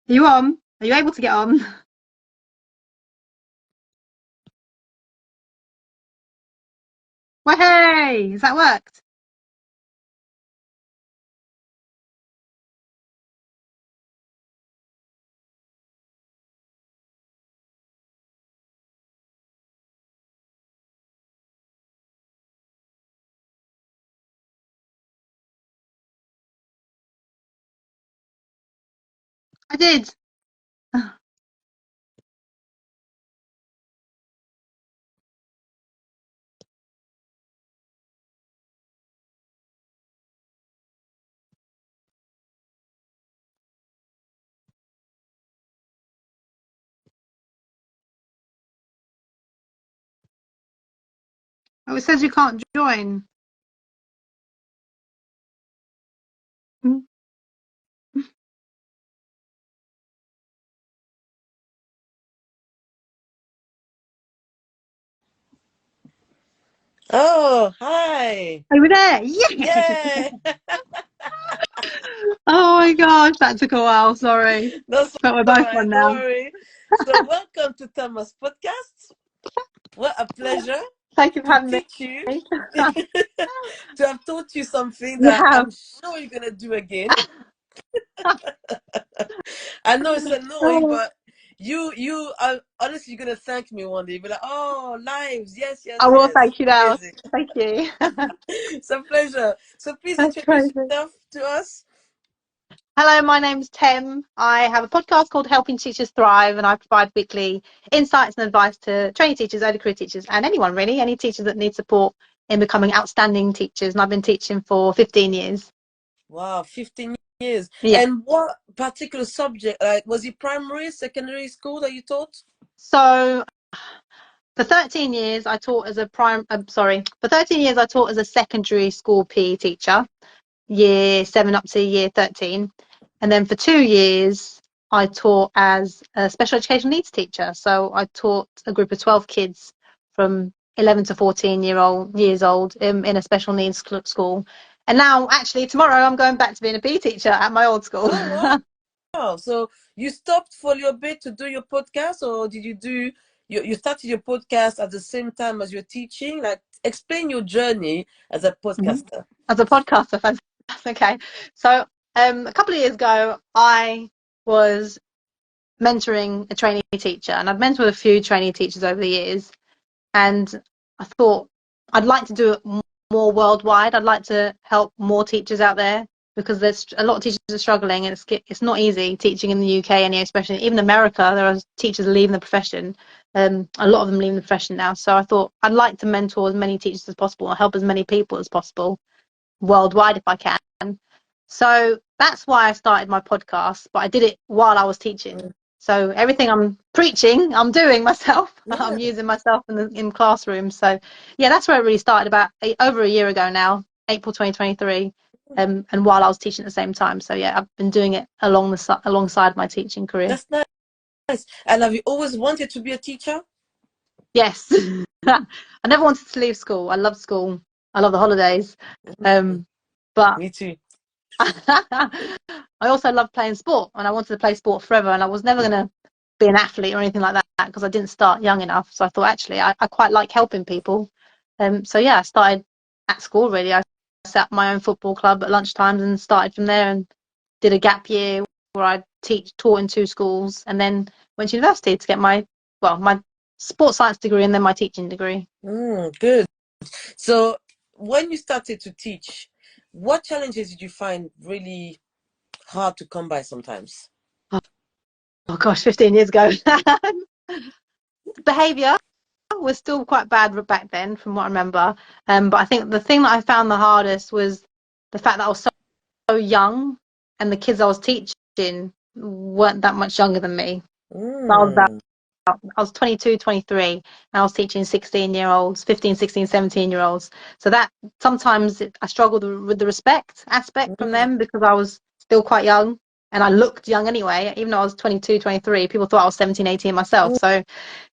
Are you on? Are you able to get on? Well, hey, has that worked? I did. Oh, it says you can't join. Mm. Oh, hi. Over there. Yes. Yay. Oh my gosh, that took a while. Sorry. That's But we're all both right. on Don't now. worry. So, welcome to Telmas podcast. What a pleasure Thank you for to having me. teach you, to have taught you something You that have. I'm sure you're going to do again. I know it's annoying, Oh, but you are honestly going to thank me one day. You'll be like, oh, lives. Yes, I yes, will yes. thank you now. Amazing. Thank you. It's a pleasure. So, please That's introduce crazy. yourself to us. Hello, my name's Tem. I have a podcast called Helping Teachers Thrive, and I provide weekly insights and advice to training teachers, early career teachers, and anyone really, any teachers that need support in becoming outstanding teachers. And I've been teaching for 15 years. Wow, 15 years. Yeah. And what particular subject? Like, was it primary, secondary school that you taught? So for 13 years, I taught as a for 13 years, I taught as a secondary school PE teacher, year 7 up to year 13. And then for 2 years, I taught as a special education needs teacher. So I taught a group of 12 kids from 11 to 14 years old in a special needs school. And now, actually, tomorrow I'm going back to being a PE teacher at my old school. Oh, wow. So you stopped for your bit to do your podcast, or did you do you started your podcast at the same time as you're teaching? Like, explain your journey as a Mhm. podcaster. As a podcaster, fantastic. Okay. So a couple of years ago, I was mentoring a trainee teacher, and I've mentored a few trainee teachers over the years. And I thought I'd like to do it more worldwide. I'd like to help more teachers out there because there's a lot of teachers are struggling, and it's not easy teaching in the UK, and especially even America. There are teachers leaving the profession. A lot of them leaving the profession now. So I thought I'd like to mentor as many teachers as possible and help as many people as possible worldwide if I can. So that's why I started my podcast, but I did it while I was teaching. Mm. So everything I'm preaching, I'm doing myself. I'm Yeah, using myself in classrooms. So yeah, that's where it really started about over a year ago now, April 2023, and while I was teaching at the same time. So yeah, I've been doing it alongside my teaching career. that's nice. And have you always wanted to be a teacher? Yes, I never wanted to leave school. I love school. I love the holidays, Mm, um, but me too. I also love playing sport, and I wanted to play sport forever, and I was never going to be an athlete or anything like that because I didn't start young enough. So I thought actually I quite like helping people. So yeah, I started at school really. I set up my own football club at lunchtimes and started from there, and did a gap year where I taught in two schools, and then went to university to get my sports science degree and then my teaching degree. Good. So when you started to teach, what challenges did you find really hard to come by sometimes? Oh gosh, 15 years ago. Behavior was still quite bad back then, from what I remember. But I think the thing that I found the hardest was the fact that I was so young, and the kids I was teaching weren't that much younger than me. So Mm. I was 22, 23, and I was teaching 16-year-olds, 15, 16, 17-year-olds. So that sometimes I struggled with the respect aspect from Mm. them because I was still quite young and I looked young anyway. Even though I was 22, 23, people thought I was 17, 18 myself. So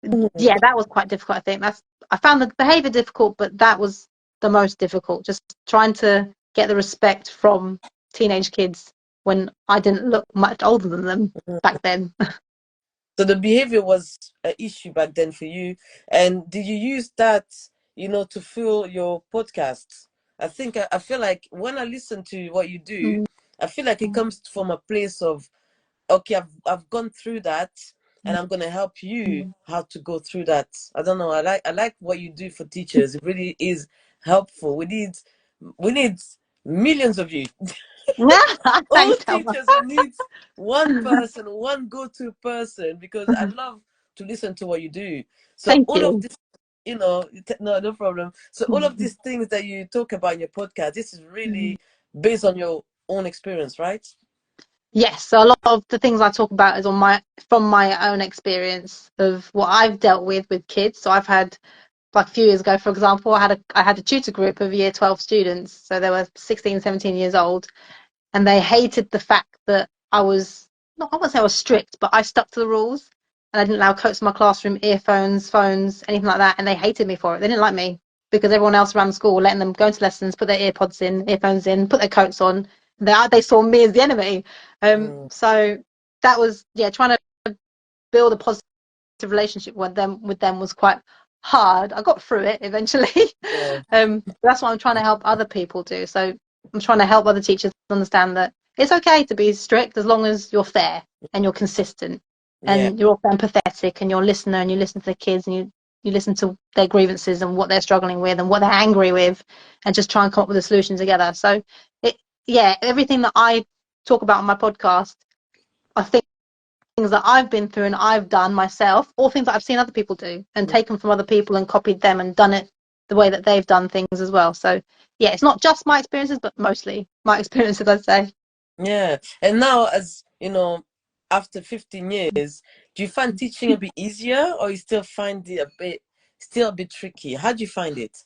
Mm. yeah, that was quite difficult. I think I found the behavior difficult, but that was the most difficult. Just trying to get the respect from teenage kids. when I didn't look much older than them back then. So the behavior was an issue back then for you. And did you use that, to fill your podcasts? I feel like when I listen to what you do, Mm. I feel like it comes from a place of, okay, I've gone through that, and I'm gonna help you how to go through that. I don't know. I like what you do for teachers. It really is helpful. We need millions of you. All Thanks, Telma. teachers need one person, one go-to person, because I love to listen to what you do. So Thank all of you. this, no, no problem. So all of these things that you talk about in your podcast, this is really based on your own experience, right? Yes, so a lot of the things I talk about is from my own experience of what I've dealt with kids. So I've had, like a few years ago, for example, I had a tutor group of year 12 students. So they were 16, 17 years old, and they hated the fact that I was not, I wouldn't say I was strict, but I stuck to the rules, and I didn't allow coats in my classroom, earphones, phones, anything like that, and they hated me for it. They didn't like me because everyone else around the school were letting them go into lessons, put their earpods in, earphones in, put their coats on. They saw me as the enemy. Mm, So that was, yeah, trying to build a positive relationship with them was quite hard. I got through it eventually. yeah, That's what I'm trying to help other people do. So I'm trying to help other teachers understand that it's okay to be strict as long as you're fair and you're consistent yeah, and you're also empathetic and you're a listener and you listen to the kids and you listen to their grievances and what they're struggling with and what they're angry with, and just try and come up with a solution together. So yeah, everything that I talk about on my podcast, I think things that I've been through and I've done myself, or things that I've seen other people do and taken from other people and copied them and done it the way that they've done things as well. So yeah, it's not just my experiences, but mostly my experiences, I'd say. yeah. And now, as you know, after 15 years, do you find teaching a bit easier, or you still find it still a bit tricky? How do you find it?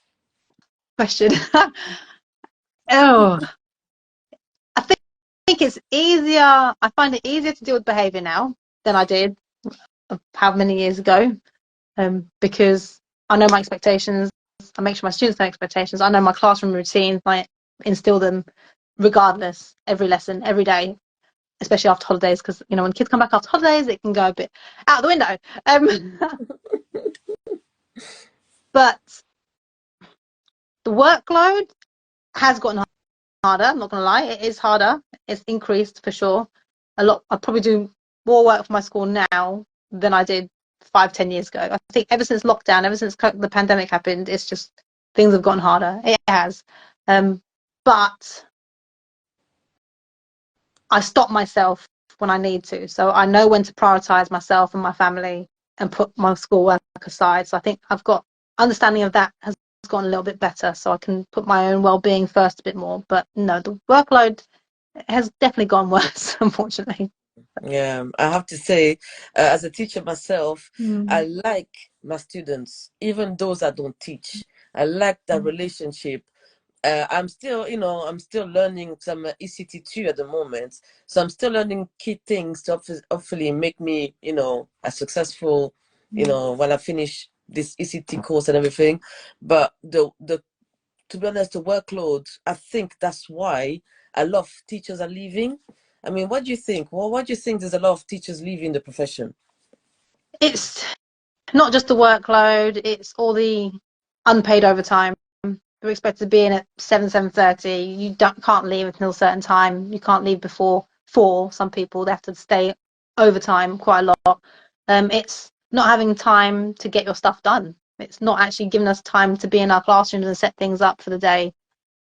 Question. Oh, I think it's easier. I find it easier to deal with behaviour now than I did how many years ago, because I know my expectations. I make sure my students know expectations. I know my classroom routines. I instill them regardless, every lesson, every day, especially after holidays, because when kids come back after holidays, it can go a bit out the window. But the workload has gotten harder. I'm not going to lie, it is harder. It's increased for sure. A lot. I probably do more work for my school now than I did 5, 10 years ago. I think ever since lockdown, ever since the pandemic happened, it's just things have gotten harder. It has. But I stop myself when I need to. So I know when to prioritize myself and my family and put my schoolwork aside. So I think I've got understanding of that has gotten a little bit better. So I can put my own well-being first a bit more. But no, the workload has definitely gone worse, unfortunately. Yeah, I have to say, as a teacher myself, I Mm. like my students, even those I don't teach. I like that relationship. I'm still learning some ECT2 at the moment. So I'm still learning key things to hopefully make me, a successful, when I finish this ECT course and everything. But to be honest, the workload, I think that's why a lot of teachers are leaving. I mean, what do you think? Well, what do you think there's a lot of teachers leaving the profession? It's not just the workload, it's all the unpaid overtime. You're expected to be in at 7:30. You can't leave until a certain time. You can't leave before 4. Some people, they have to stay overtime quite a lot. It's not having time to get your stuff done. It's not actually giving us time to be in our classrooms and set things up for the day,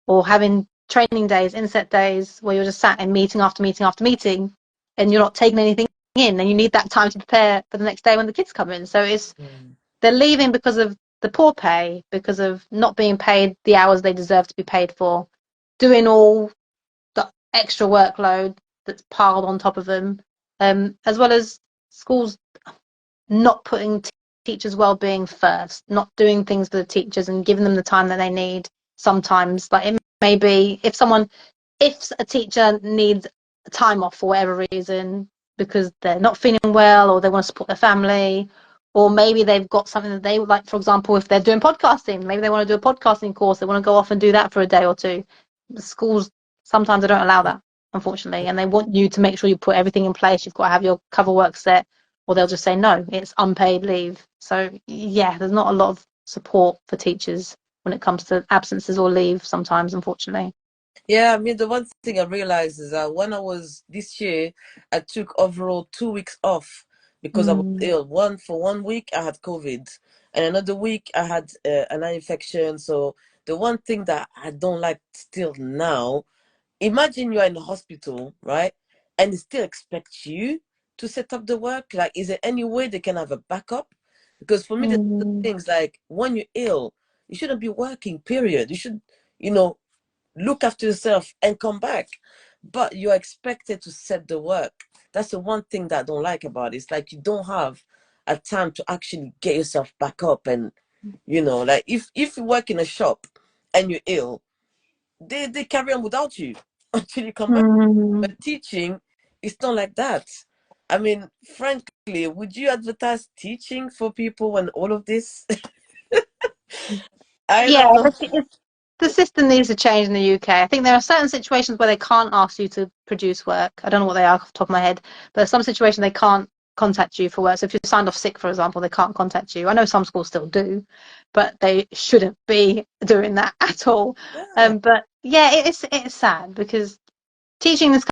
or having training days, inset days where you're just sat in meeting after meeting after meeting and you're not taking anything in, and you need that time to prepare for the next day when the kids come in. So Mm. they're leaving because of the poor pay, because of not being paid the hours they deserve to be paid for, doing all the extra workload that's piled on top of them, as well as schools not putting teachers' well-being first, not doing things for the teachers and giving them the time that they need. Sometimes, like, it may be if a teacher needs time off for whatever reason, because they're not feeling well or they want to support their family, or maybe they've got something that they would like. For example, if they're doing podcasting, maybe they want to do a podcasting course, they want to go off and do that for a day or two. The schools, sometimes they don't allow that. unfortunately, and they want you to make sure you put everything in place. You've got to have your cover work set, or they'll just say no, it's unpaid leave. So yeah, there's not a lot of support for teachers when it comes to absences or leave sometimes, unfortunately. Yeah, I mean, the one thing I realized is that when I was this year, I took overall 2 weeks off because I was Mm. ill. For 1 week, I had COVID, and another week, I had an eye infection. So the one thing that I don't like still now, imagine you're in the hospital, right? And they still expect you to set up the work. Like, is there any way they can have a backup? Because for me, there's Mm. things like when you're ill, you shouldn't be working, period. You should, you know, look after yourself and come back. But you're expected to set the work. That's the one thing that I don't like about it. It's like you don't have a time to actually get yourself back up. And, like if you work in a shop and you're ill, they carry on without you until you come back. Mm. But teaching, it's not like that. I mean, frankly, would you advertise teaching for people when all of this? I Yeah, don't know. the system needs to change in the UK. I think there are certain situations where they can't ask you to produce work. I don't know what they are off the top of my head, but some situations they can't contact you for work. So if you're signed off sick, for example, they can't contact you. I know some schools still do, but they shouldn't be doing that at all. Yeah. But yeah, it's sad because teaching this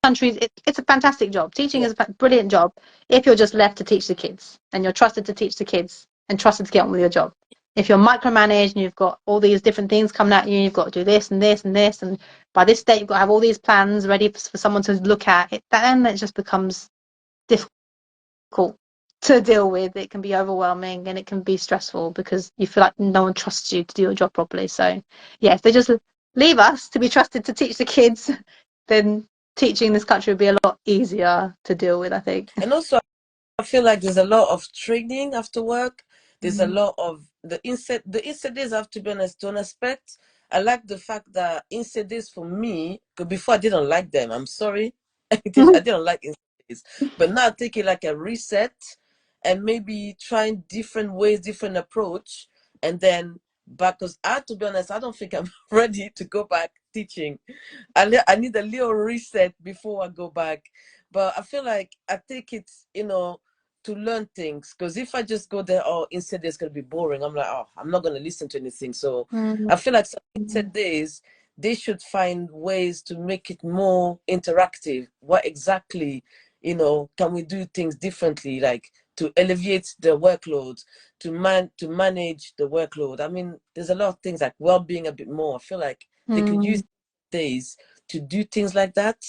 country, it's a fantastic job. Teaching Yeah. is a brilliant job if you're just left to teach the kids and you're trusted to teach the kids and trusted to get on with your job. If you're micromanaged and you've got all these different things coming at you, you've got to do this and this and this, and by this date you've got to have all these plans ready for someone to look at it, then it just becomes difficult to deal with. It can be overwhelming and it can be stressful because you feel like no one trusts you to do your job properly. So yeah, if they just leave us to be trusted to teach the kids, then teaching this country would be a lot easier to deal with, I think. And also, I feel like there's a lot of training after work. There's a Mm. lot of the inset days. I have to be honest, to an aspect. I like the fact that inset days for me, because before I didn't like them. I'm sorry, I didn't like inset days, but now I take it like a reset, and maybe trying different ways, different approach, and then back. Because I, to be honest, I don't think I'm ready to go back teaching. I need a little reset before I go back. But I feel like I take it, to learn things. Because if I just go there, oh, instead it's gonna be boring. I'm like, oh, I'm not gonna listen to anything. So Mm. I feel like some instead days they should find ways to make it more interactive. What exactly, can we do things differently, like to alleviate the workload, to manage the workload. I mean, there's a lot of things like well-being a bit more. I feel like they could use Mm. days to do things like that.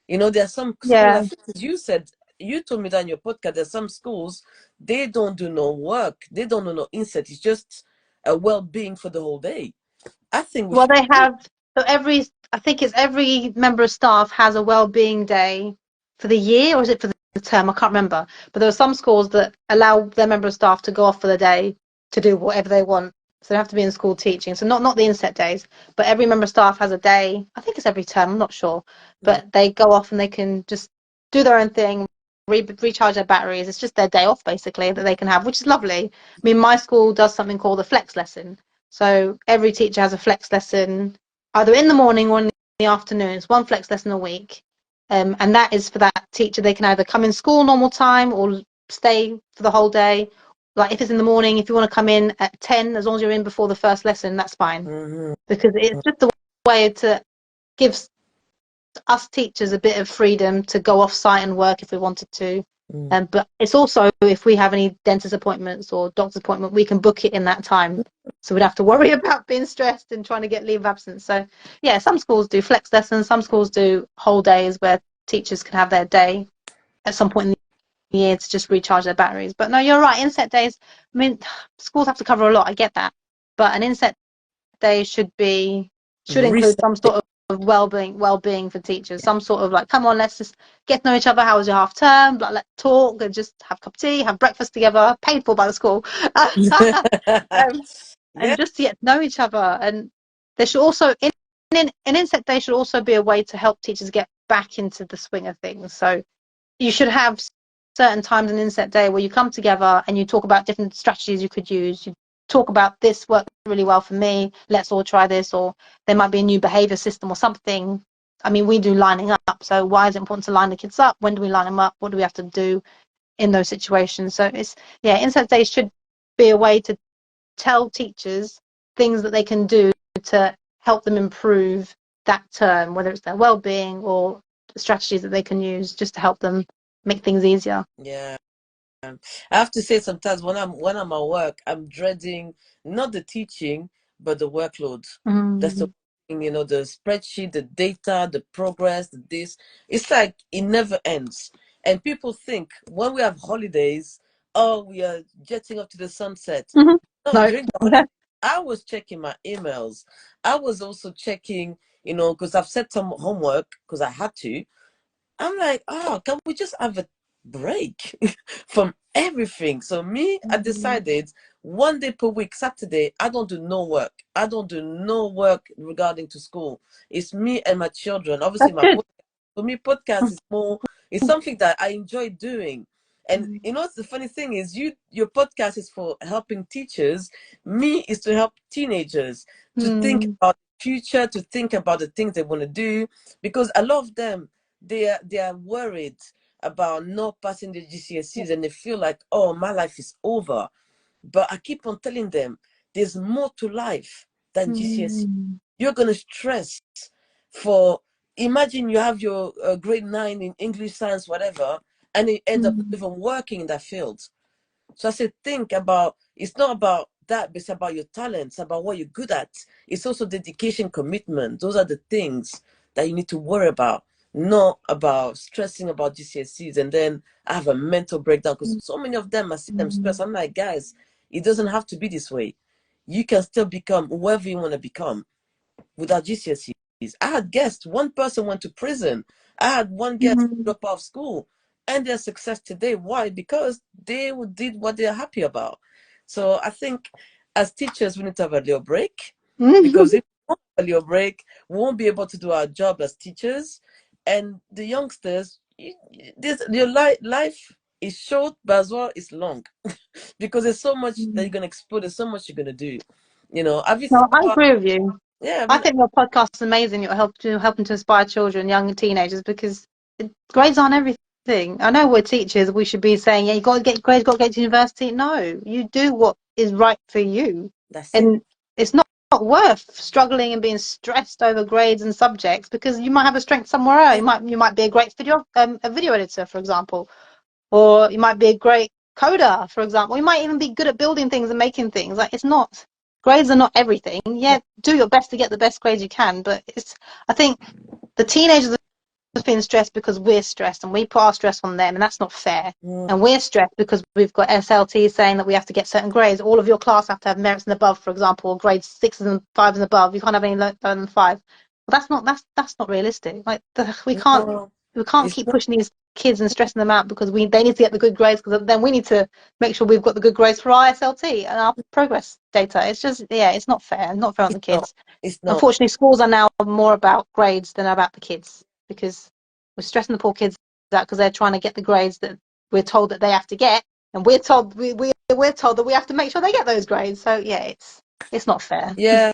There are some schools, I Yeah. think you told me that in your podcast, there's some schools, they don't do no work. They don't do no inset. It's just a well-being for the whole day. I think we Well, should. they have, so I think it's every member of staff has a well-being day for the year, or is it for the term? I can't remember. But there are some schools that allow their member of staff to go off for the day to do whatever they want. So they don't have to be in school teaching. So not the inset days, but every member of staff has a day. I think it's every term. I'm not sure, Mm, but they go off and they can just do their own thing, recharge their batteries. It's just their day off basically that they can have, which is lovely. I mean, my school does something called the flex lesson. So every teacher has a flex lesson either in the morning or in the afternoon. It's one flex lesson a week. And that is for that teacher. They can either come in school normal time or stay for the whole day. Like if it's in the morning, if you want to come in at 10, as long as you're in before the first lesson, that's fine. mhm, Because it's just a way to give us teachers a bit of freedom to go off site and work if we wanted to. mm. But it's also if we have any dentist appointments or doctor's appointment, we can book it in that time. So we'd have to worry about being stressed and trying to get leave of absence. So yeah, some schools do flex lessons, some schools do whole days where teachers can have their day at some point in the year to just recharge their batteries. But no, you're right, inset days, I mean, schools have to cover a lot, I get that. But an inset day should include Reset. some sort of well-being for teachers, some sort of like, come on, let's just get to know each other. How was your half term? Like, let's talk and just have a cup of tea, have breakfast together, paid for by the school. And Yeah. just to get to know each other. And there should also in an inset day should also be a way to help teachers get back into the swing of things. So you should have certain times in inset day where you come together and you talk about different strategies you could use. You talk about this worked really well for me, let's all try this, or there might be a new behavior system or something I mean, we do lining up. So why is it important to line the kids up? When do we line them up? What do we have to do in those situations? So it's, yeah, Insight Days should be a way to tell teachers things that they can do to help them improve that term, whether it's their well-being or strategies that they can use just to help them make things easier. Yeah. I have to say sometimes when I'm at work, I'm dreading not the teaching, but the workload. That's the thing, you know, the spreadsheet, the data, the progress, this. It's like it never ends. And people think when we have holidays, oh, we are jetting up to the sunset. No, No. during the holidays, I was checking my emails. I was also checking, you know, because I've set some homework because I had to. I'm like, oh, can we just have a break from everything? So me, I decided 1 day per week, Saturday, I don't do no work. I don't do no work regarding to school. It's me and my children. Obviously, That's good. for me, podcast is more, it's something that I enjoy doing. And you know, the funny thing is your podcast is for helping teachers. Me is to help teenagers to think about the future, to think about the things they want to do, because a lot of them, they are worried about not passing the GCSEs and they feel like, oh, my life is over. But I keep on telling them there's more to life than GCSE. You're going to stress for, imagine you have your grade 9 in English, science, whatever, and you end up even working in that field. So I said, think about, it's not about that, but it's about your talents, about what you're good at. It's also dedication, commitment. Those are the things that you need to worry about, not about stressing about GCSEs. And then I have a mental breakdown because so many of them, I see them stress. I'm like, guys, it doesn't have to be this way. You can still become whoever you want to become without GCSEs. I had guests, one person went to prison. I had one guest drop out of school and their success today. Why? Because they did what they're happy about. So I think as teachers, we need to have a little break, because if we don't have a little break, we won't be able to do our job as teachers. And the youngsters, your life is short, but as well it's long, because there's so much that you're going to explore. There's so much you're going to do. You know, have you No, thought I about, agree with you. yeah, I I mean, think your podcast is amazing. You're helping to inspire children, young teenagers, because grades aren't everything. I know we're teachers. We should be saying, yeah, you got to get grades, got to get to university. No, you do what is right for you, that's it. and it's not worth struggling and being stressed over grades and subjects, because you might have a strength somewhere else. You might be a great a video editor, for example, or you might be a great coder, for example. You might even be good at building things and making things. Like, it's not, grades are not everything. Yeah, do your best to get the best grades you can, but I think the teenagers are feeling stressed because we're stressed and we put our stress on them, and that's not fair. And we're stressed because we've got SLT saying that we have to get certain grades. All of your class have to have merits and above, for example, or grades 6s and 5s and above. You can't have any lower than 5. Well, that's not realistic. Like, we can't No, it's keep not. pushing these kids and stressing them out because they need to get the good grades, because then we need to make sure we've got the good grades for our SLT and our progress data. It's just, yeah, it's not fair. Not fair on the It's not. kids. It's not. Unfortunately, schools are now more about grades than about the kids, because we're stressing the poor kids out because they're trying to get the grades that we're told that they have to get, and we're told we're told that we have to make sure they get those grades. So yeah, it's not fair. Yeah,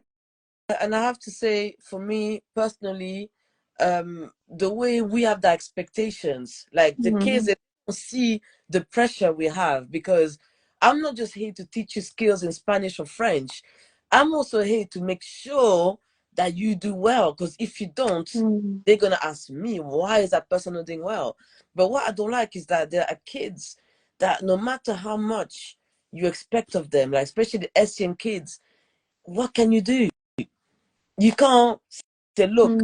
and I have to say, for me personally, the way we have the expectations, like the kids, they don't see the pressure we have, because I'm not just here to teach you skills in Spanish or French. I'm also here to make sure that you do well, because if you don't, they're gonna ask me, why is that person not doing well? But what I don't like is that there are kids that no matter how much you expect of them, like especially the SCN kids, what can you do? You can't say, look,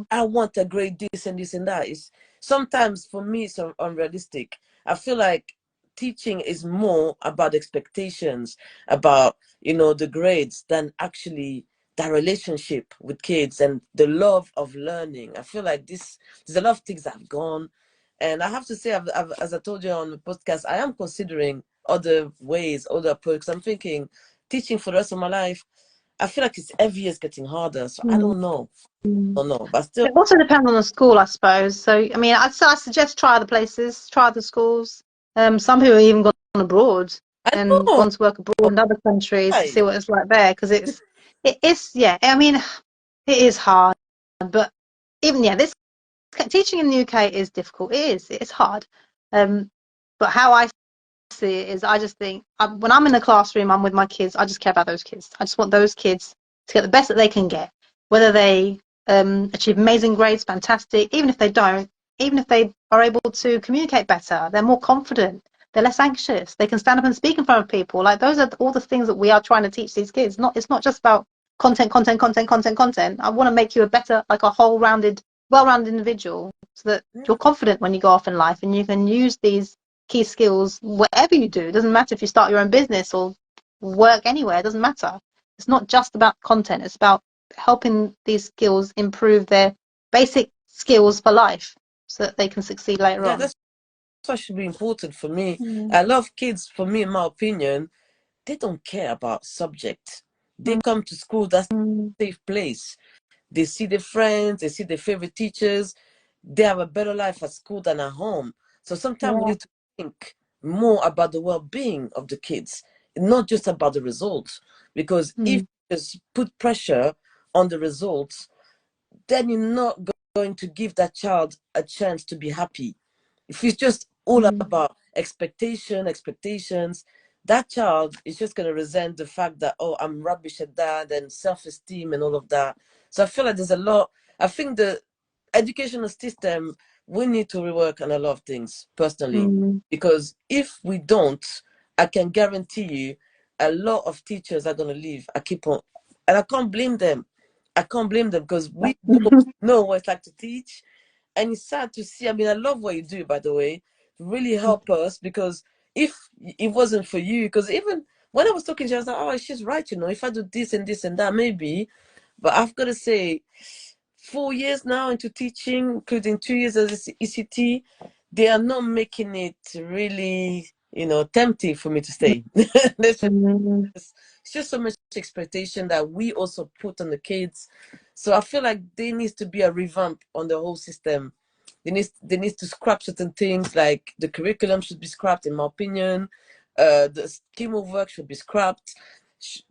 I want a grade this and this and that. It's, sometimes for me, it's unrealistic. I feel like teaching is more about expectations, about, you know, the grades, than actually that relationship with kids and the love of learning. I feel like there's a lot of things that have gone. And I have to say, as I told you on the podcast, I am considering other ways, other approaches. I'm thinking teaching for the rest of my life. I feel like it's every year is getting harder, so I don't know. I don't know, but still, It also depends on the school, I suppose. So, I mean, I suggest try other places, try other schools. Some people have even gone abroad I and know. gone to work abroad in other countries to see Right. what it's like there, because it is, yeah. I mean, it is hard, but even, yeah, this teaching in the UK is difficult. It's hard. But how I see it is, I just think when I'm in the classroom, I'm with my kids. I just care about those kids. I just want those kids to get the best that they can get. Whether they achieve amazing grades, fantastic. Even if they don't, even if they are able to communicate better, they're more confident. They're less anxious. They can stand up and speak in front of people. Like, those are all the things that we are trying to teach these kids. It's not just about content, content, content, content, content. I want to make you a better, like a whole-rounded, well-rounded individual, so that you're confident when you go off in life and you can use these key skills whatever you do. It doesn't matter if you start your own business or work anywhere. It doesn't matter. It's not just about content. It's about helping these skills improve their basic skills for life so that they can succeed later on. That's what should be important for me. Mm. I love kids. For me, in my opinion, they don't care about subject. They come to school, that's a safe place. They see their friends, they see their favorite teachers. They have a better life at school than at home. So sometimes we Yeah. need to think more about the well-being of the kids, not just about the results. Because if you just put pressure on the results, then you're not going to give that child a chance to be happy. If it's just all about expectations, that child is just going to resent the fact that, oh, I'm rubbish at that, and self-esteem and all of that. So I feel like there's a lot. I think the educational system, we need to rework on a lot of things personally, because if we don't, I can guarantee you a lot of teachers are going to leave. I keep on, and I can't blame them. I can't blame them because we don't know what it's like to teach. And it's sad to see. I mean, I love what you do, by the way. Really help us, because if it wasn't for you, because even when I was talking to her, I was like, oh, she's right, you know, if I do this and this and that, maybe. But I've got to say, 4 years now into teaching, including 2 years as ECT, they are not making it really, you know, tempting for me to stay. It's just so much expectation that we also put on the kids. So I feel like there needs to be a revamp on the whole system. They need to scrap certain things, like the curriculum should be scrapped, in my opinion. The scheme of work should be scrapped.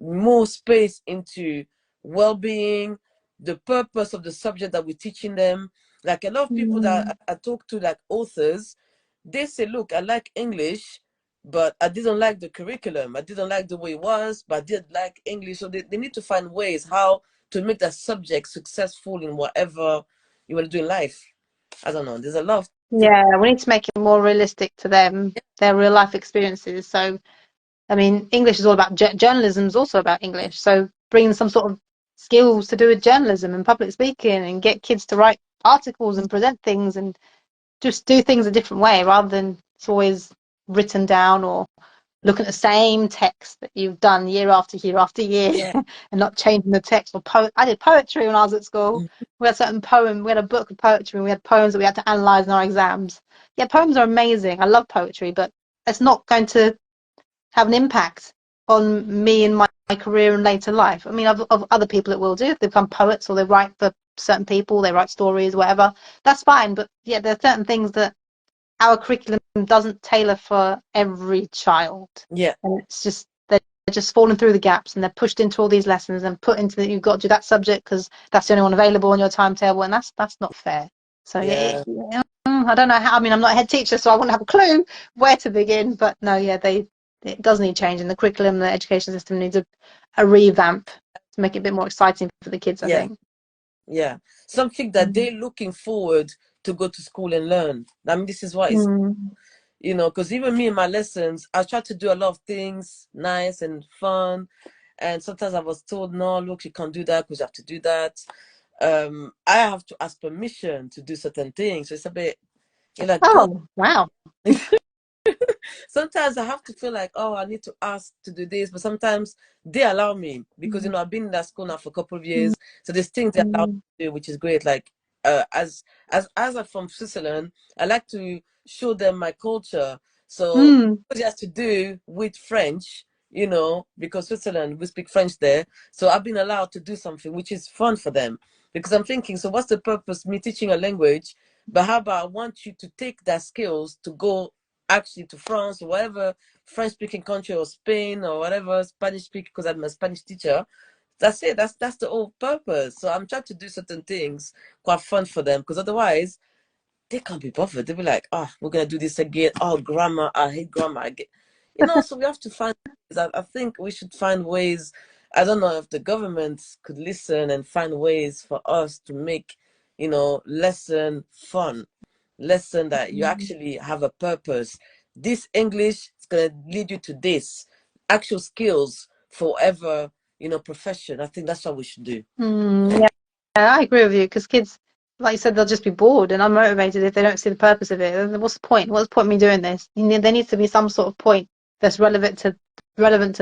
More space into well-being, the purpose of the subject that we're teaching them. Like a lot of people that I talk to, like authors, they say, look, I like English, but I didn't like the curriculum. I didn't like the way it was, but I did like English. So they need to find ways how to make that subject successful in whatever you want to do in life. I don't know. There's a lot of things. Yeah, we need to make it more realistic to them, their real life experiences. So, I mean, English is all about journalism is also about English. So bringing some sort of skills to do with journalism and public speaking, and get kids to write articles and present things and just do things a different way, rather than it's always written down, or look at the same text that you've done year after year after year, Yeah. and not changing the text. Or I did poetry when I was at school. We had certain poem. We had a book of poetry, and we had poems that we had to analyze in our exams. Yeah, poems are amazing. I love poetry, but it's not going to have an impact on me in my career and later life. I mean, of other people it will do. If they become poets or they write for certain people, they write stories, whatever. That's fine. But yeah, there are certain things that our curriculum doesn't tailor for every child. Yeah. And it's just, they're just falling through the gaps, and they're pushed into all these lessons and put into that you've got to do that subject because that's the only one available on your timetable, and that's not fair. So Yeah. I don't know how. I mean, I'm not a head teacher, so I wouldn't have a clue where to begin. But no, yeah, it does need changing. The curriculum, the education system needs a revamp to make it a bit more exciting for the kids, I Yeah. think. Yeah. Something that they're looking forward to go to school and learn. I mean, this is why it's, you know, because even me in my lessons, I try to do a lot of things nice and fun. And sometimes I was told, no, look, you can't do that because you have to do that. I have to ask permission to do certain things. So it's a bit, you're like, God. Oh, wow. Sometimes I have to feel like, oh, I need to ask to do this, but sometimes they allow me because, you know, I've been in that school now for a couple of years. So there's things they allow me to do, which is great. Like, as I'm from Switzerland, I like to show them my culture. So it has to do with French, you know, because Switzerland, we speak French there. So I've been allowed to do something which is fun for them, because I'm thinking, so what's the purpose me teaching a language? But how about I want you to take that skills to go actually to France or whatever French speaking country, or Spain or whatever Spanish speaking, because I'm a Spanish teacher. That's it. That's the whole purpose. So I'm trying to do certain things quite fun for them, because otherwise they can't be bothered. They'll be like, oh, we're gonna do this again. Oh, grammar, I hate grammar. So we have to find ways. I think we should find ways. I don't know if the government could listen and find ways for us to make, lesson fun, lesson that you actually have a purpose. This English is gonna lead you to this actual skills forever, profession. I think that's what we should do. Yeah, I agree with you because kids, like you said, they'll just be bored and unmotivated if they don't see the purpose of it. Then what's the point? What's the point of me doing this? There needs to be some sort of point that's relevant to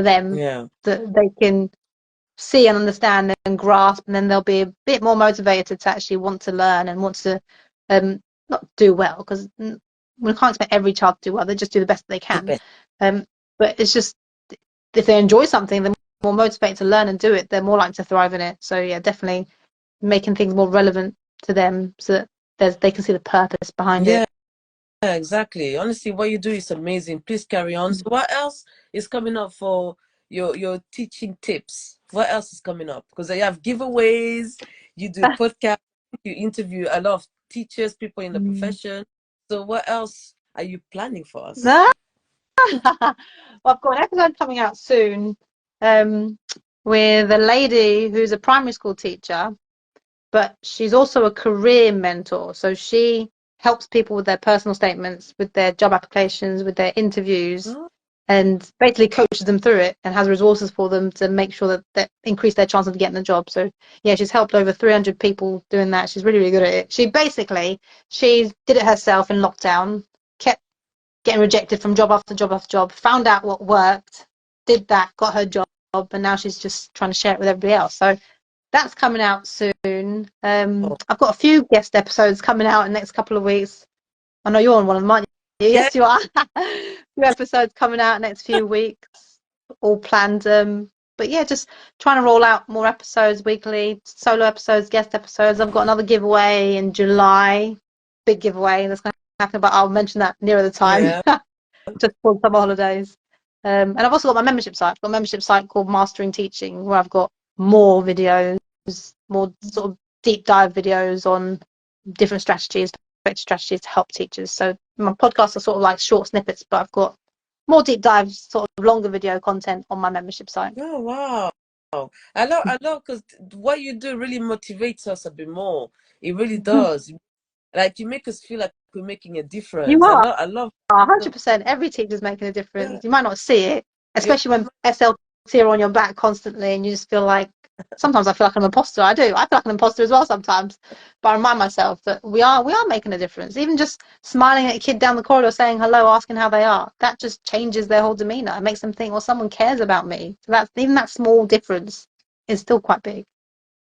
them Yeah. that they can see and understand and grasp, and then they'll be a bit more motivated to actually want to learn and want to not do well, because we can't expect every child to do well. They just do the best they can. But it's just if they enjoy something, they're more motivated to learn and do it. They're more likely to thrive in it. So yeah, definitely making things more relevant to them so that they can see the purpose behind it. Yeah, exactly. Honestly, what you do is amazing. Please carry on. So what else is coming up for your teaching tips? What else is coming up? Because you have giveaways, you do podcasts, you interview a lot of teachers, people in the profession. So what else are you planning for us? Well, I've got an episode coming out soon with a lady who's a primary school teacher, but she's also a career mentor. So she helps people with their personal statements, with their job applications, with their interviews, and basically coaches them through it and has resources for them to make sure that increase their chance of getting the job. So yeah, she's helped over 300 people doing that. She's really, really good at it. She did it herself in lockdown, kept getting rejected from job after job after job, found out what worked, did that, got her job, and now she's just trying to share it with everybody else. So that's coming out soon. I've got a few guest episodes coming out in the next couple of weeks. I know you're on one of them, aren't you? Yes, you are. Few episodes coming out next few weeks, all planned. But yeah, just trying to roll out more episodes weekly, solo episodes, guest episodes. I've got another giveaway in July, big giveaway that's going to happen, but I'll mention that nearer the time. Just for summer holidays. And I've also got my membership site. I've got a membership site called Mastering Teaching, where I've got more videos, more sort of deep dive videos on different strategies, to help teachers. So my podcasts are sort of like short snippets, but I've got more deep dive, sort of longer video content on my membership site. Oh wow. I love because what you do really motivates us a bit more. It really does. Like you make us feel like we're making a difference. You are. I love 100%. Every teacher's making a difference. Yeah. You might not see it, especially when SLT are on your back constantly, and you just feel like, sometimes I feel like I'm an imposter. I do. I feel like an imposter as well sometimes. But I remind myself that we are making a difference. Even just smiling at a kid down the corridor, saying hello, asking how they are, that just changes their whole demeanor. It makes them think, well, someone cares about me. So that's even that small difference is still quite big.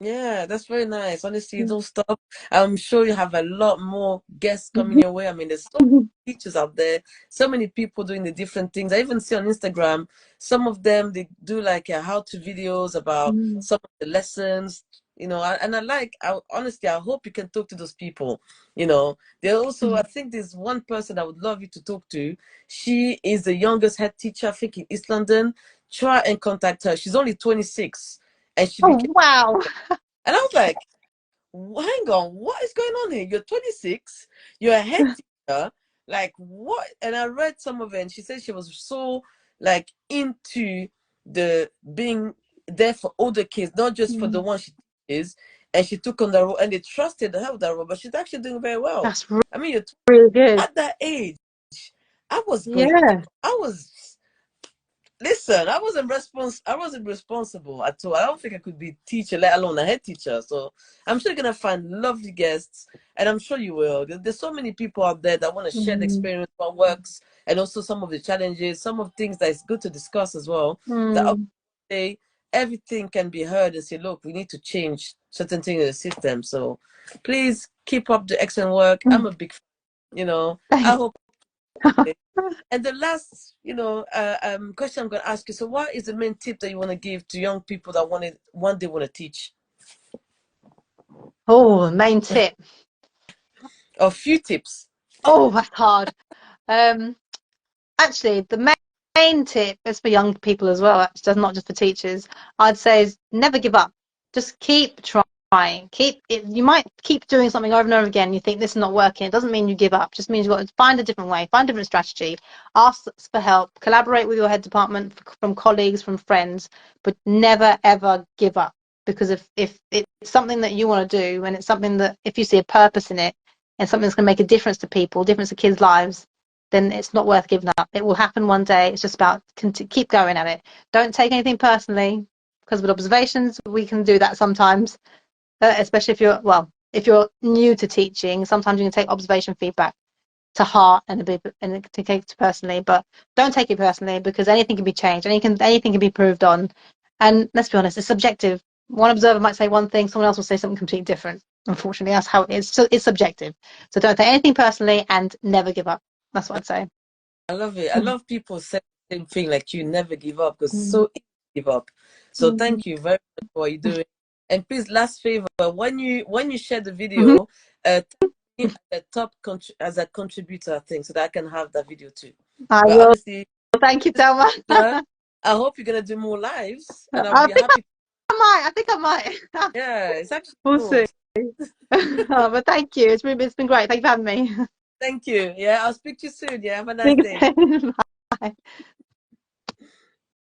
Yeah, that's very nice. Honestly, you don't stop. I'm sure you have a lot more guests coming your way. I mean, there's so many teachers out there, so many people doing the different things. I even see on Instagram, some of them, they do like how-to videos about some of the lessons, and honestly, I hope you can talk to those people. They also, I think there's one person I would love you to talk to. She is the youngest head teacher, I think, in East London. Try and contact her. She's only 26. And she became, wow. and I was like, hang on, what is going on here? You're 26, you're a head teacher, like what? And I read some of it, and she said she was so like into the being there for older kids, not just for the one she teaches. And she took on the role, and they trusted her with that role. But she's actually doing very well. That's I mean, you're really good. at that age. I was going. Yeah. I was. Listen, I wasn't responsible at all. I don't think I could be teacher, let alone a head teacher. So I'm sure you're gonna find lovely guests, and I'm sure you will. There's so many people out there that want to share the experience, what works, and also some of the challenges, some of things that is good to discuss as well. That day everything can be heard and say, look, we need to change certain things in the system. So please keep up the excellent work. I'm a big fan, I hope. And the last, question I'm going to ask you. So, what is the main tip that you want to give to young people that one day want to teach? Oh, main tip. A few tips. Oh, that's hard. Actually, the main tip is for young people as well. It's not just for teachers. I'd say is never give up. Just keep trying. trying. You might keep doing something over and over again. You think this is not working. It doesn't mean you give up. It just means you've got to find a different way, find a different strategy, ask for help, collaborate with your head department, from colleagues, from friends, but never ever give up. Because if it's something that you want to do, and it's something that if you see a purpose in it, and something that's going to make a difference to people, difference to kids' lives, then it's not worth giving up. It will happen one day. It's just about keep going at it. Don't take anything personally, because with observations we can do that sometimes, especially if you're new to teaching. Sometimes you can take observation feedback to heart and to take it personally, but don't take it personally, because anything can be changed, anything can be improved on. And let's be honest, it's subjective. One observer might say one thing, someone else will say something completely different. Unfortunately, that's how it is. So it's subjective. So don't take anything personally and never give up. That's what I'd say. I love it. I love people say the same thing, like you never give up, because it's Mm. so easy to give up. So thank you very much for what you're doing. And please, last favor, when you share the Mm-hmm. video, tag me at the top as a contributor thing, so that I can have that video too. I But will. obviously, Thank you, Telma. I hope you're gonna do more lives, and I'll I be think happy. I think I might. Yeah, it's actually We'll cool. see. But thank you. It's been great. Thank you for having me. Thank you. Yeah, I'll speak to you soon. Yeah, have a nice Thanks. day. Bye.